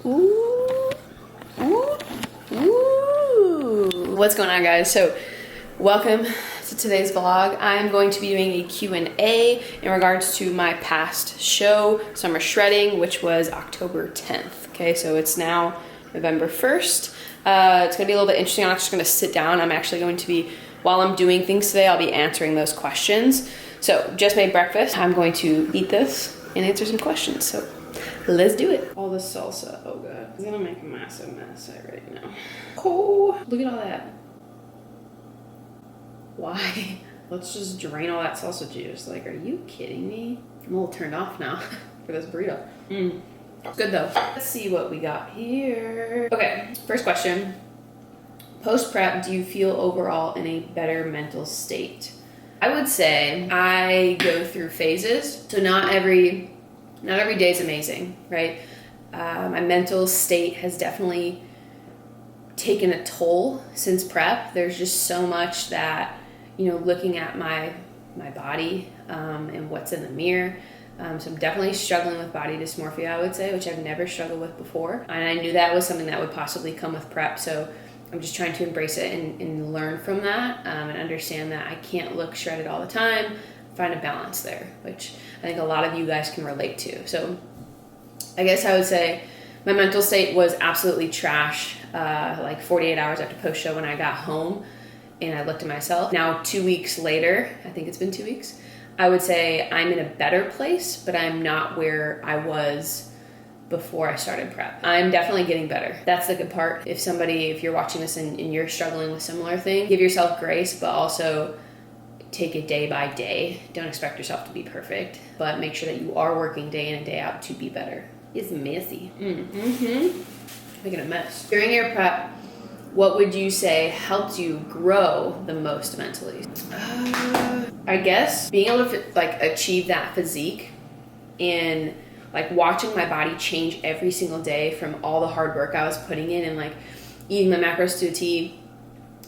Ooh. Ooh. Ooh. What's going on, guys? So welcome to today's vlog. I'm going to be doing a Q&A in regards to my past show, Summer Shredding, which was October 10th. Okay, so it's now November 1st. It's gonna be a little bit interesting. I'm not just gonna sit down. I'm actually going to be, while I'm doing things today, I'll be answering those questions. So just made breakfast. I'm going to eat this and answer some questions. So let's do it. All this salsa, oh god. It's gonna make a massive mess, I already know. Oh, look at all that. Why? Let's just drain all that salsa juice. Like, are you kidding me? I'm a little turned off now for this burrito. Good though. Let's see what we got here. Okay, first question. Post-prep, do you feel overall in a better mental state? I would say I go through phases. So not every day is amazing, right? My mental state has definitely taken a toll since prep. There's just so much that, you know, looking at my body and what's in the mirror. So I'm definitely struggling with body dysmorphia, I would say, which I've never struggled with before. And I knew that was something that would possibly come with prep. So I'm just trying to embrace it and learn from that and understand that I can't look shredded all the time. Find a balance there, which I think a lot of you guys can relate to. So I guess I would say my mental state was absolutely trash, like 48 hours after post-show when I got home and I looked at myself. Now 2 weeks later, I think it's been 2 weeks, I would say I'm in a better place, but I'm not where I was before I started prep. I'm definitely getting better. That's the good part. If you're watching this and you're struggling with similar things, give yourself grace, but also take it day by day. Don't expect yourself to be perfect, but make sure that you are working day in and day out to be better. It's messy. Making a mess. During your prep, what would you say helped you grow the most mentally? I guess being able to achieve that physique and like watching my body change every single day from all the hard work I was putting in and like eating my macros to a T,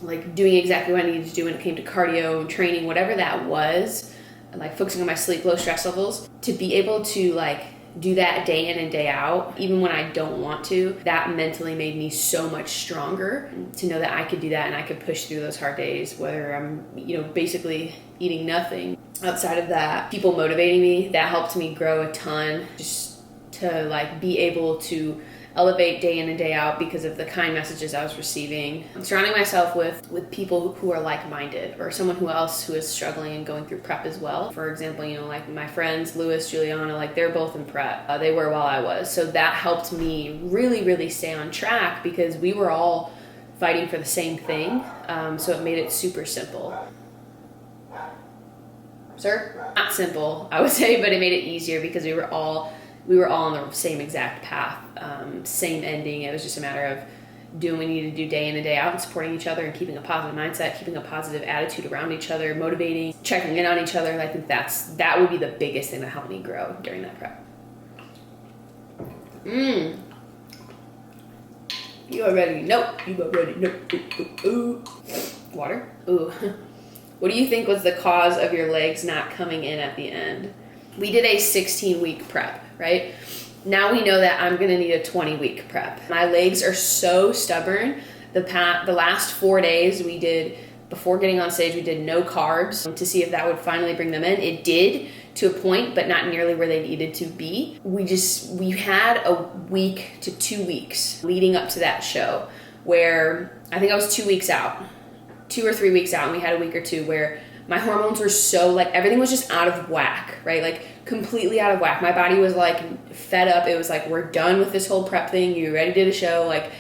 like doing exactly what I needed to do when it came to cardio and training, whatever that was, and like focusing on my sleep, low stress levels, to be able to like do that day in and day out, even when I don't want to, that mentally made me so much stronger to know that I could do that and I could push through those hard days, whether I'm, you know, basically eating nothing. Outside of that, people motivating me, that helped me grow a ton, just to like be able to elevate day in and day out because of the kind messages I was receiving. I'm surrounding myself with people who are like-minded or someone who is struggling and going through prep as well. For example, you know, like my friends, Lewis, Juliana, like they're both in prep. They were while I was. So that helped me really, really stay on track because we were all fighting for the same thing. So it made it super simple. Sir? Not simple, I would say, but it made it easier because we were all on the same exact path, same ending. It was just a matter of doing what we needed to do day in and day out and supporting each other and keeping a positive mindset, keeping a positive attitude around each other, motivating, checking in on each other. I think that would be the biggest thing that helped me grow during that prep. You already know. Ooh. Water? Ooh. What do you think was the cause of your legs not coming in at the end? We did a 16-week prep, right? Now we know that I'm gonna need a 20-week prep. My legs are so stubborn. The last 4 days we did, before getting on stage, we did no carbs to see if that would finally bring them in. It did to a point, but not nearly where they needed to be. We had a week to 2 weeks leading up to that show where I think I was 2 weeks out, 2 or 3 weeks out, and we had a week or two where my hormones were so, like, everything was just out of whack, right? Like, completely out of whack. My body was, like, fed up. It was like, we're done with this whole prep thing. You already did a show. Like,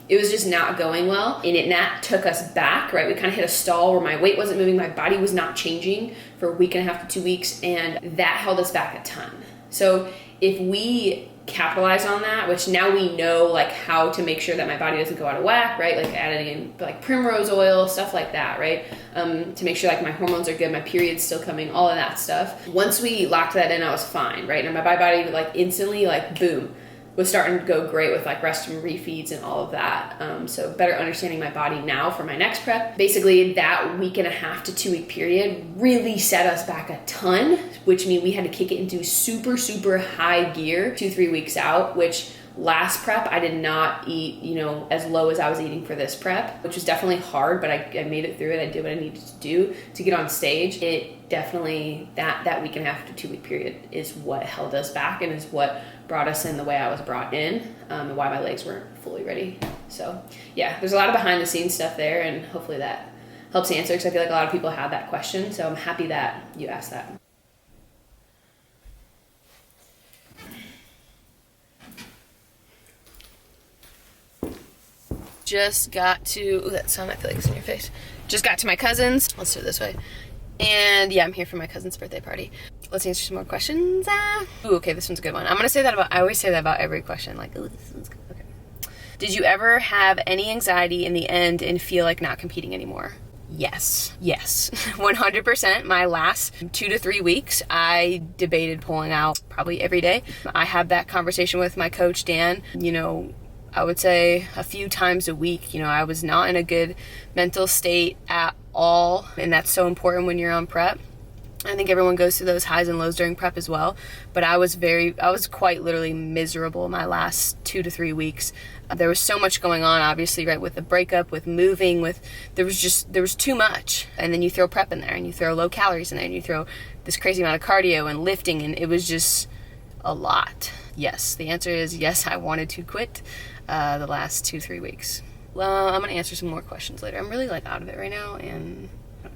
it was just not going well. And that took us back, right? We kind of hit a stall where my weight wasn't moving. My body was not changing for a week and a half to 2 weeks. And that held us back a ton. So if we capitalize on that, which now we know like how to make sure that my body doesn't go out of whack, right? Like adding in like primrose oil, stuff like that, right? To make sure like my hormones are good, my period's still coming, all of that stuff. Once we locked that in, I was fine, right? And my body like instantly like boom, was starting to go great with like rest and refeeds and all of that. So better understanding my body now for my next prep. Basically that week and a half to 2 week period really set us back a ton, which means we had to kick it into super, super high gear 2-3 weeks out, which last prep, I did not eat, you know, as low as I was eating for this prep, which was definitely hard, but I made it through it. I did what I needed to do to get on stage. It definitely, that week and a half to 2 week period is what held us back and is what brought us in the way I was brought in, and why my legs weren't fully ready. So yeah, there's a lot of behind the scenes stuff there, and hopefully that helps answer, because I feel like a lot of people had that question. So I'm happy that you asked that. Just got to, ooh, that sound I feel like is in your face. Just got to my cousin's. Let's do it this way. And yeah, I'm here for my cousin's birthday party. Let's answer some more questions. Ooh, okay, this one's a good one. I'm gonna say that about, I always say that about every question. Like, ooh, this one's good. Okay. Did you ever have any anxiety in the end and feel like not competing anymore? Yes, 100%. My last 2 to 3 weeks, I debated pulling out probably every day. I had that conversation with my coach, Dan, you know, I would say a few times a week. You know, I was not in a good mental state at all, and that's so important when you're on prep. I think everyone goes through those highs and lows during prep as well, but I was quite literally miserable my last 2 to 3 weeks. There was so much going on, obviously, right, with the breakup, with moving, there was too much. And then you throw prep in there, and you throw low calories in there, and you throw this crazy amount of cardio and lifting, and it was just a lot. Yes, the answer is yes, I wanted to quit the last 2-3 weeks. Well, I'm gonna answer some more questions later. I'm really like out of it right now, and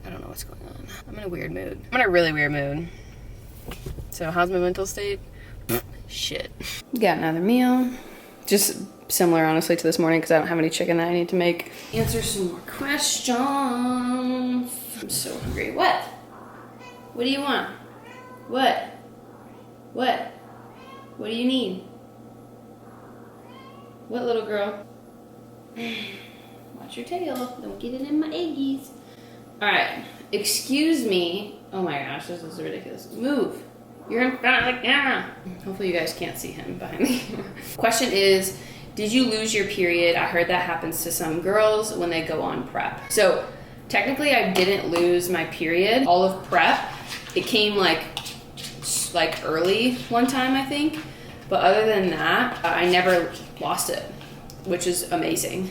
I don't know what's going on. I'm in a weird mood. I'm in a really weird mood. So how's my mental state? Shit. Got another meal. Just similar, honestly, to this morning, because I don't have any chicken that I need to make. Answer some more questions. I'm so hungry. What? What do you want? What? What? What do you need? What, little girl? Watch your tail. Don't get it in my eggies. Alright. Excuse me. Oh my gosh, this is ridiculous. Move. You're in front of the camera. Hopefully you guys can't see him behind me. Question is, did you lose your period? I heard that happens to some girls when they go on prep. So technically I didn't lose my period all of prep. It came like early one time, I think. But other than that, I never lost it, which is amazing.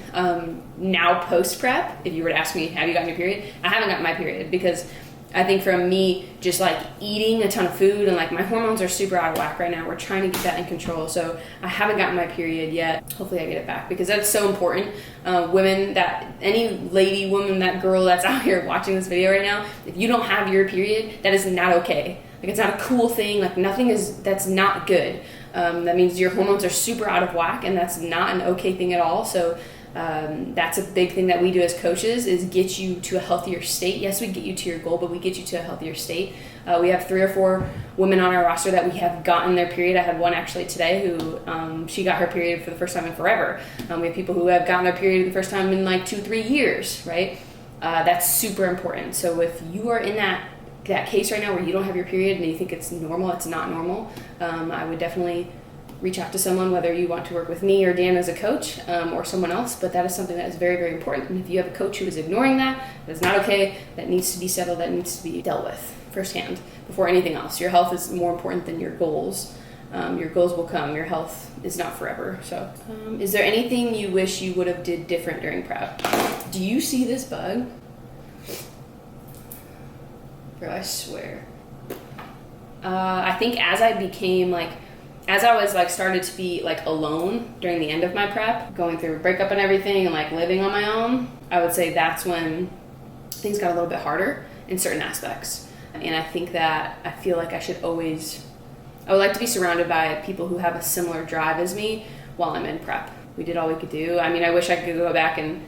Now post-prep, if you were to ask me, have you gotten your period? I haven't gotten my period, because I think from me just like eating a ton of food, and like my hormones are super out of whack right now. We're trying to get that in control. So I haven't gotten my period yet. Hopefully I get it back, because that's so important. Women, any lady, woman, that girl that's out here watching this video right now, if you don't have your period, that is not okay. Like, it's not a cool thing. Like, that's not good. That means your hormones are super out of whack, and that's not an okay thing at all. So that's a big thing that we do as coaches, is get you to a healthier state. Yes, we get you to your goal, but we get you to a healthier state. We have 3 or 4 women on our roster that we have gotten their period. I had one actually today who she got her period for the first time in forever. We have people who have gotten their period the first time in like 2-3 years, right? That's super important. So if you are in that case right now where you don't have your period and you think it's normal, it's not normal, I would definitely reach out to someone, whether you want to work with me or Dan as a coach, or someone else. But that is something that is very, very important. And if you have a coach who is ignoring that, that's not okay, that needs to be settled, that needs to be dealt with firsthand before anything else. Your health is more important than your goals. Your goals will come. Your health is not forever. So is there anything you wish you would have did different during prep? Do you see this bug? Bro, I swear. I think as I was started to be like alone during the end of my prep, going through a breakup and everything, and like living on my own, I would say that's when things got a little bit harder in certain aspects. And I think that I feel like I would like to be surrounded by people who have a similar drive as me while I'm in prep. We did all we could do. I mean, I wish I could go back and,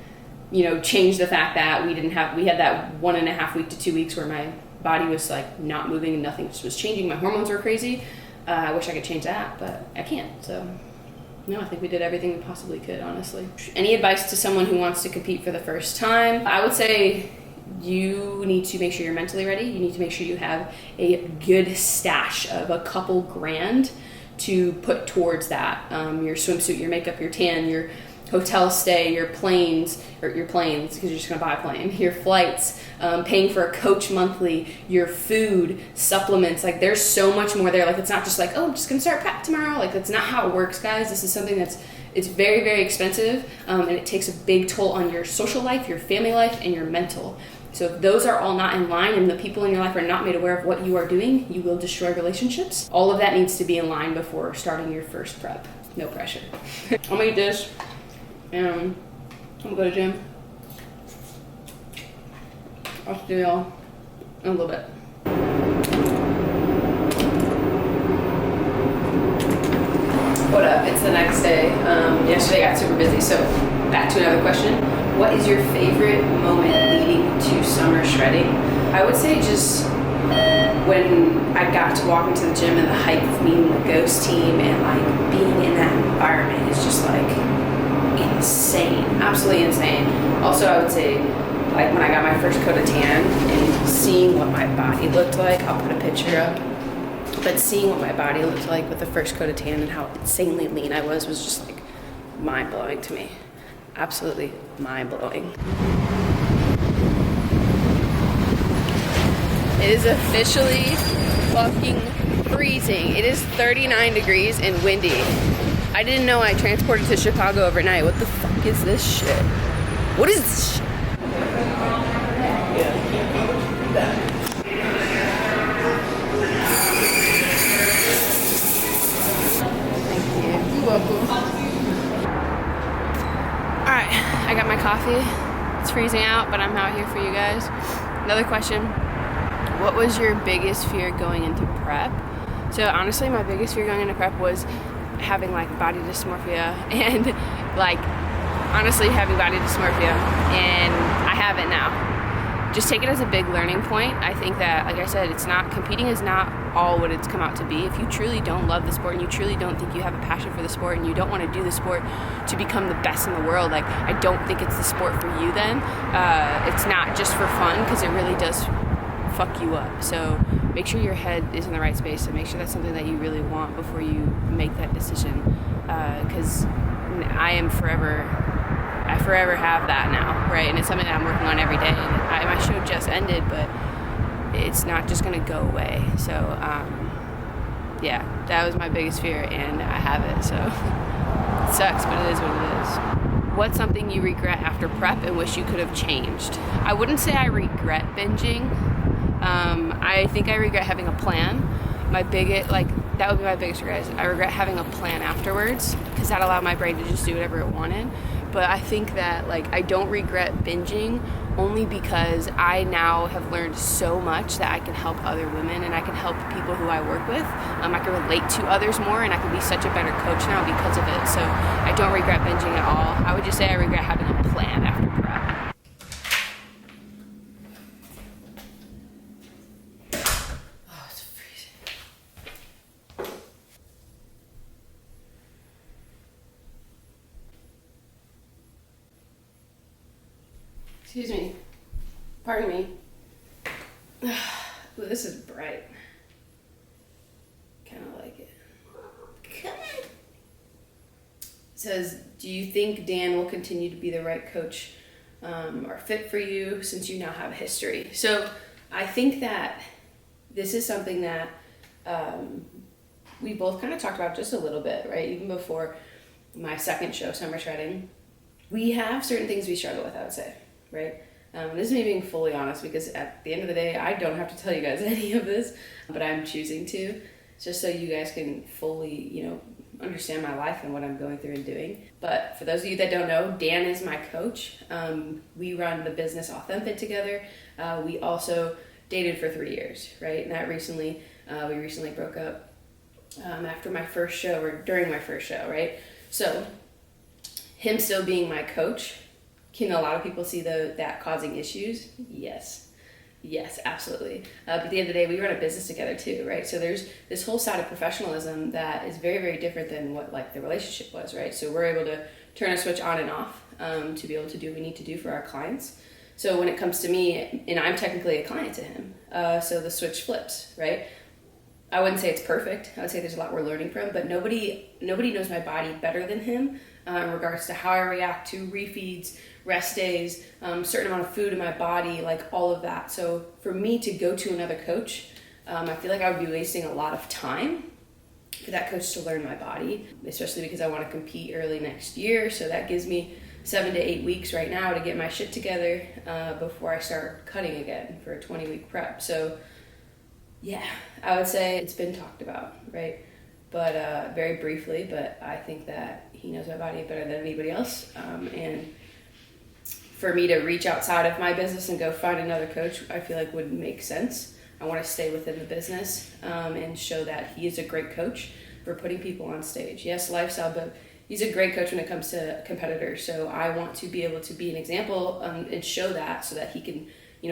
change the fact that we had that 1.5 week to 2 weeks where my body was like not moving and nothing was changing. My hormones were crazy. I wish I could change that, but I can't. So no, I think we did everything we possibly could, honestly. Any advice to someone who wants to compete for the first time? I would say you need to make sure you're mentally ready. You need to make sure you have a good stash of a couple grand to put towards that. Your swimsuit, your makeup, your tan, hotel stay, your planes, because you're just gonna buy a plane, your flights, paying for a coach monthly, your food, supplements. Like there's so much more there. Like it's not just like, oh, I'm just gonna start prep tomorrow. Like that's not how it works, guys. This is something it's very, very expensive, and it takes a big toll on your social life, your family life, and your mental. So if those are all not in line and the people in your life are not made aware of what you are doing, you will destroy relationships. All of that needs to be in line before starting your first prep. No pressure. I'm gonna eat this, and I'm gonna go to the gym. I'll see y'all in a little bit. What up? It's the next day. Yesterday I got super busy, so back to another question. What is your favorite moment leading to summer shredding? I would say just when I got to walk into the gym and the hype of meeting the Ghost team and like being in that environment is just like insane, absolutely insane. Also, I would say like when I got my first coat of tan and seeing what my body looked like, I'll put a picture up, but seeing what my body looked like with the first coat of tan and how insanely lean I was just like mind-blowing to me. Absolutely mind-blowing. It is officially fucking freezing. It is 39 degrees and windy. I didn't know I transported to Chicago overnight. What the fuck is this shit? What is this shit? Thank you. You're welcome. Alright, I got my coffee. It's freezing out, but I'm out here for you guys. Another question. What was your biggest fear going into prep? So honestly, my biggest fear going into prep was having like body dysmorphia and like honestly having body dysmorphia, and I have it now. Just take it as a big learning point. I think that, like I said, competing is not all what it's come out to be. If you truly don't love the sport and you truly don't think you have a passion for the sport and you don't want to do the sport to become the best in the world, like I don't think it's the sport for you then. It's not just for fun, because it really does fuck you up. So make sure your head is in the right space and make sure that's something that you really want before you make that decision. Because I forever have that now, right? And it's something that I'm working on every day. And my show just ended, but it's not just gonna go away. So yeah, that was my biggest fear, and I have it. So it sucks, but it is what it is. What's something you regret after prep and wish you could have changed? I wouldn't say I regret binging. I think I regret having a plan. That would be my biggest regret. I regret having a plan afterwards, because that allowed my brain to just do whatever it wanted. But I think that I don't regret binging, only because I now have learned so much that I can help other women and I can help people who I work with. I can relate to others more, and I can be such a better coach now because of it. So I don't regret binging at all. I would just say I regret having a plan after prep. Oh, it's freezing. Excuse me. Pardon me. Ooh, this is bright. Kind of like it. Come on. It says, do you think Dan will continue to be the right coach or fit for you since you now have a history? So I think that this is something that we both kind of talked about just a little bit, right? Even before my second show, Summer Shredding. We have certain things we struggle with, I would say, right? This is me being fully honest, because at the end of the day, I don't have to tell you guys any of this, but I'm choosing to, just so you guys can fully, understand my life and what I'm going through and doing. But for those of you that don't know, Dan is my coach. We run the business Authentic together. We also dated for 3 years, right? And that we recently broke up after my first show, or during my first show, right? So him still being my coach, can a lot of people see that causing issues? Yes, absolutely. But at the end of the day, we run a business together too, right? So there's this whole side of professionalism that is very, very different than what the relationship was, right? So we're able to turn a switch on and off to be able to do what we need to do for our clients. So when it comes to me, and I'm technically a client to him, so the switch flips, right? I wouldn't say it's perfect. I would say there's a lot we're learning from, but nobody knows my body better than him. in regards to how I react to refeeds, rest days, certain amount of food in my body, like all of that. So for me to go to another coach, I feel like I would be wasting a lot of time for that coach to learn my body, especially because I want to compete early next year. So that gives me 7 to 8 weeks right now to get my shit together before I start cutting again for a 20-week prep. So yeah, I would say it's been talked about, right? But very briefly, but I think that he knows my body better than anybody else. And for me to reach outside of my business and go find another coach, I feel like would make sense. I want to stay within the business and show that he is a great coach for putting people on stage. Yes, lifestyle, but he's a great coach when it comes to competitors. So I want to be able to be an example and show that so that he can,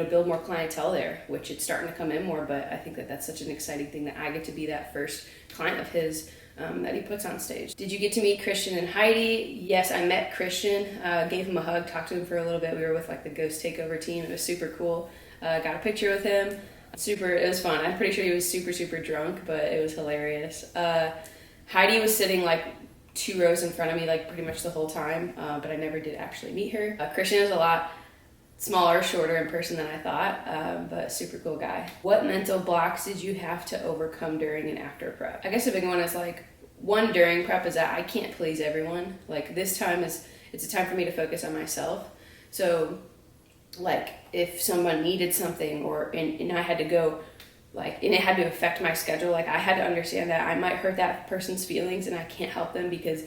build more clientele there, which it's starting to come in more. But I think that that's such an exciting thing that I get to be that first client of his that he puts on stage. Did you get to meet Christian and Heidi? Yes, I met Christian, gave him a hug, talked to him for a little bit. We were with like the Ghost Takeover team. It was super cool. Got a picture with him. It was fun. I'm pretty sure he was super, super drunk, but it was hilarious. Heidi was sitting like 2 rows in front of me like pretty much the whole time, but I never did actually meet her. Christian is a lot smaller, shorter in person than I thought, but super cool guy. What mental blocks did you have to overcome during and after prep? I guess a big one is like, one during prep is that I can't please everyone. Like this time it's a time for me to focus on myself. So like if someone needed something and I had to go, and it had to affect my schedule, like I had to understand that I might hurt that person's feelings and I can't help them because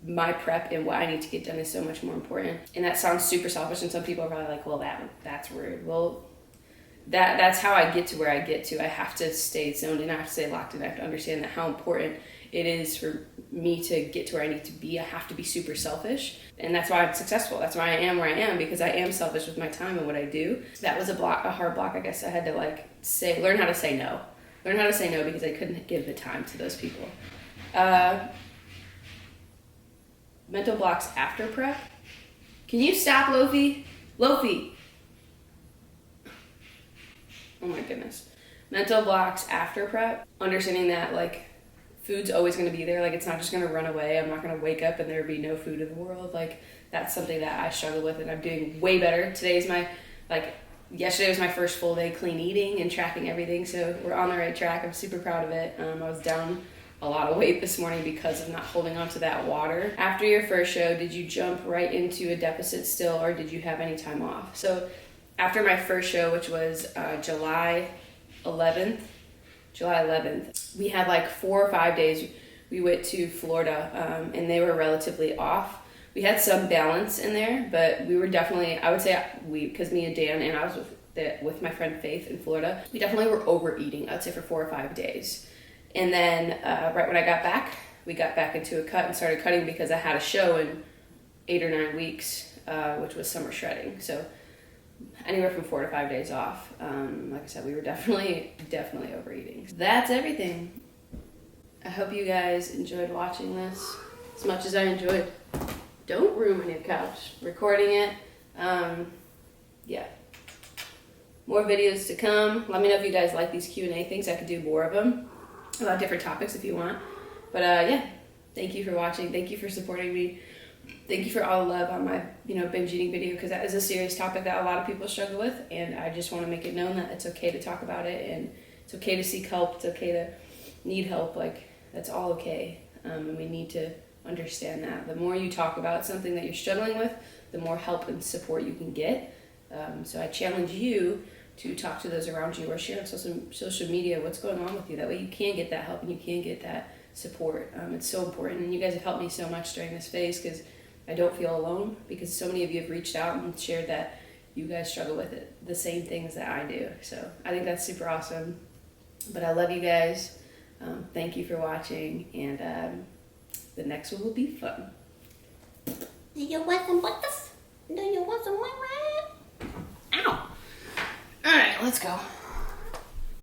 my prep and what I need to get done is so much more important. And that sounds super selfish, and some people are probably like, well, that's rude. Well, that's how I get to where I get to. I have to stay zoned in, I have to stay locked in, I have to understand that how important it is for me to get to where I need to be. I have to be super selfish, and that's why I'm successful. That's why I am where I am, because I am selfish with my time and what I do. That was a hard block, I guess. I had to learn how to say no. Learn how to say no because I couldn't give the time to those people. Mental blocks after prep. Can you stop, Lofi? Lofi! Oh my goodness. Mental blocks after prep. Understanding that food's always going to be there. It's not just going to run away. I'm not going to wake up and there be no food in the world. That's something that I struggle with, and I'm doing way better. Yesterday was my first full day clean eating and tracking everything, so we're on the right track. I'm super proud of it. I was down a lot of weight this morning because of not holding on to that water. After your first show, did you jump right into a deficit still, or did you have any time off? So after my first show, which was July 11th, we had 4 or 5 days. We went to Florida, and they were relatively off. We had some balance in there, but we were definitely, I would say because me and Dan, and I was with my friend Faith in Florida, we definitely were overeating, I'd say, for 4 or 5 days. And then right when I got back, we got back into a cut and started cutting because I had a show in 8 or 9 weeks, which was summer shredding. So anywhere from 4 to 5 days off. Like I said, we were definitely overeating. That's everything. I hope you guys enjoyed watching this as much as I enjoyed. Don't ruin your couch recording it. Yeah. More videos to come. Let me know if you guys like these Q&A things. I could do more of them about different topics if you want. But yeah, thank you for watching. Thank you for supporting me. Thank you for all the love on my binge eating video, because that is a serious topic that a lot of people struggle with, and I just want to make it known that it's okay to talk about it, and it's okay to seek help. It's okay to need help. That's all okay, and we need to understand that. The more you talk about something that you're struggling with, the more help and support you can get. So I challenge you to talk to those around you or share on social media what's going on with you. That way you can get that help and you can get that support. It's so important, and you guys have helped me so much during this phase, because I don't feel alone, because so many of you have reached out and shared that you guys struggle with the same things that I do. So I think that's super awesome. But I love you guys. Thank you for watching, and the next one will be fun. Do you want some breakfast? Do you want some wine? Ow! All right, let's go.